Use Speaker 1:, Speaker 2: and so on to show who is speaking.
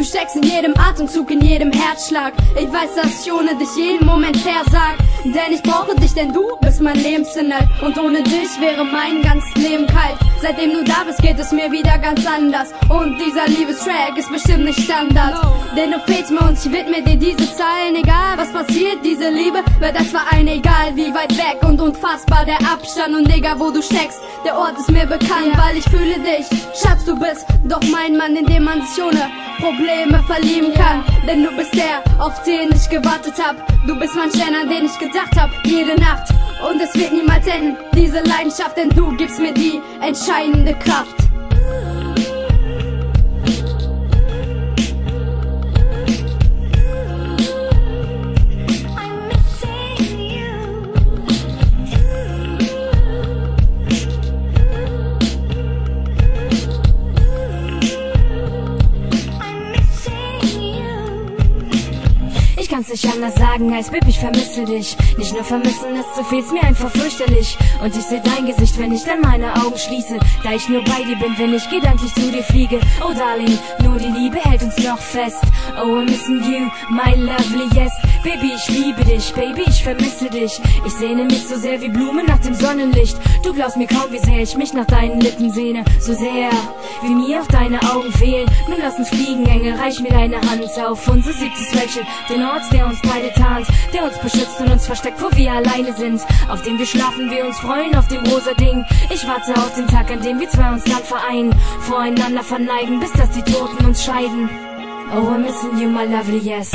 Speaker 1: Du steckst in jedem Atemzug, in jedem Herzschlag. Ich weiß, dass ich ohne dich jeden Moment versag. Denn ich brauche dich, denn du bist mein Lebensinhalt. Und ohne dich wäre mein ganzes Leben kalt. Seitdem du da bist, geht es mir wieder ganz anders. Und dieser Liebestrack ist bestimmt nicht Standard. Denn du fehlst mir und ich widme dir diese Zeilen. Egal was passiert, diese Liebe wird als Verein. Egal wie weit weg und unfassbar der Abstand. Und egal wo du steckst, der Ort ist mir bekannt. Weil ich fühle dich, Schatz, du bist doch mein Mann, in dem man sich ohne Probleme verlieben kann. Denn du bist der, auf den ich gewartet hab. Du bist mein Stern, an den ich gedacht hab, jede Nacht. Und es wird niemals enden, diese Leidenschaft, denn du gibst mir die entscheidende Kraft.
Speaker 2: Kann's nicht anders sagen, als Baby, ich vermisse dich. Nicht nur vermissen ist zu viel, ist mir einfach fürchterlich. Und ich seh dein Gesicht, wenn ich dann meine Augen schließe. Da ich nur bei dir bin, wenn ich gedanklich zu dir fliege. Oh Darling, nur die Liebe hält uns noch fest. Oh, I'm missing you, my lovely yes. Baby, ich liebe dich, Baby, ich vermisse dich. Ich sehne mich so sehr wie Blumen nach dem Sonnenlicht. Du glaubst mir kaum, wie sehr ich mich nach deinen Lippen sehne. So sehr, wie mir auch deine Augen fehlen. Nun lass uns fliegen, Engel, reich mir deine Hand auf unser siebtes Wäldchen, den Ort, der uns beide tarnt, der uns beschützt und uns versteckt, wo wir alleine sind. Auf dem wir schlafen, wir uns freuen, auf dem rosa Ding. Ich warte auf den Tag, an dem wir zwei uns dann vereinen, voreinander verneigen, bis dass die Toten uns scheiden. Oh, I'm missing you, my lovely yes.